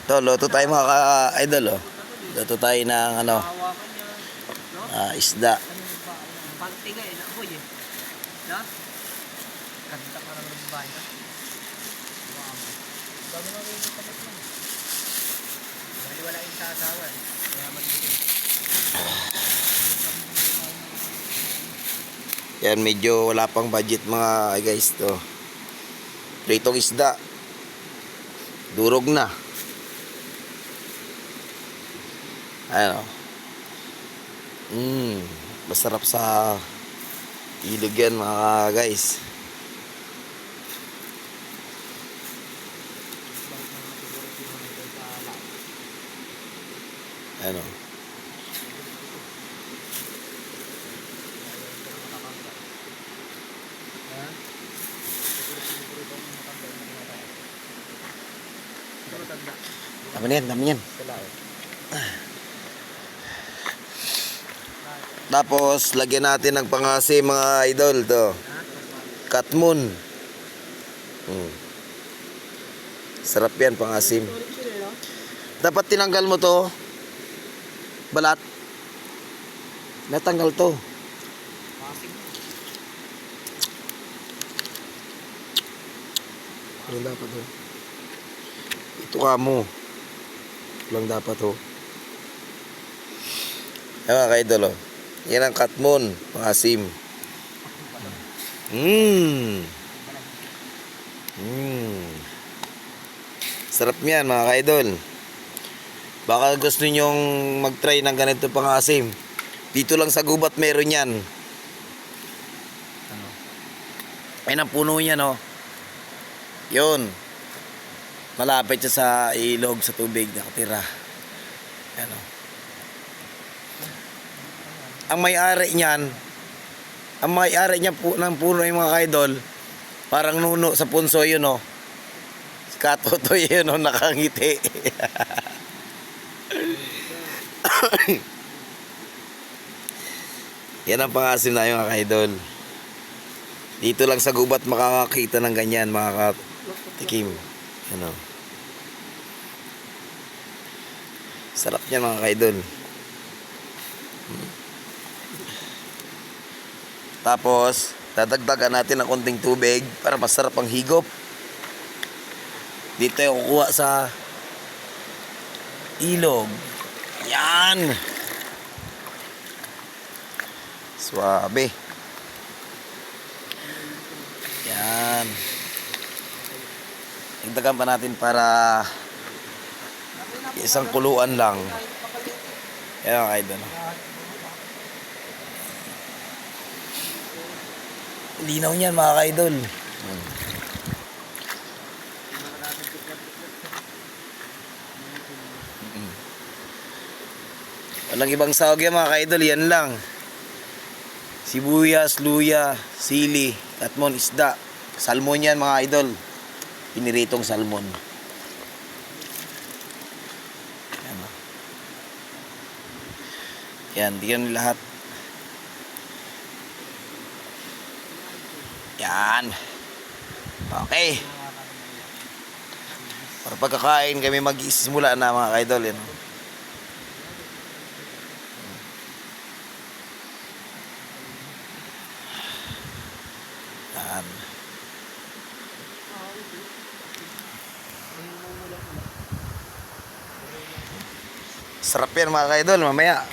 Ito, loto tayo mga ka-idol, oh. Loto tayo ng ano, isda. Pagtiga eh, naaboy eh. Na? Kanta pa naman ng bahay na. Bago na rin yung kapit mo. Dahil wala yung sasawa eh. Kaya mag-isip. Yan, medyo wala pang budget mga guys to. Pritong isda. Durog na. Ayan, masarap sa ilog yan mga guys. Ayan, dami yan. Tapos lagyan natin ng pangasim mga idol to. Katmon. Sarap yan pangasim. Dapat tinanggal mo to. Balat. Natanggal to. Walang dapat to. Ito ka mo. Walang dapat to. Ayan mga ka-idol, oh. Yan ang katmon, pangasim. Sarap yan mga ka-idol. Baka gusto nyong mag-try ng ganito pangasim. Dito lang sa gubat meron yan. Ayun ang puno niya, no. Yun. Malapit siya sa ilog, sa tubig nakatira. Ayan, no. Ang may-ari niyan, ng puno yung mga ka-idol, parang nuno sa punso yun, no. Si Katotoy yun, no, nakangiti. Yan ang pangasim na yung mga ka-idol. Dito lang sa gubat makakakita ng ganyan, mga katikim. Ano. Sarap niyan mga ka-idol. Tapos, dadagdagan natin ng konting tubig para masarap ang higop. Dito yung kukuha sa ilog. Yan. Suabe. Yan. Dagdagan pa natin para isang kuluan lang. Yan ang idol. Linaw niyan mga ka-idol. Walang ibang sahog yan mga ka-idol. Yan lang. Sibuyas, luya, sili, katmon, isda. Salmon yan mga idol. Piniritong salmon. Yan. Yan, diyan lahat. Yan. Okay. Para pagkakain kami mag-isimula na mga ka-idol. Yan. Yan. Sarap yan mga ka-idol mamaya.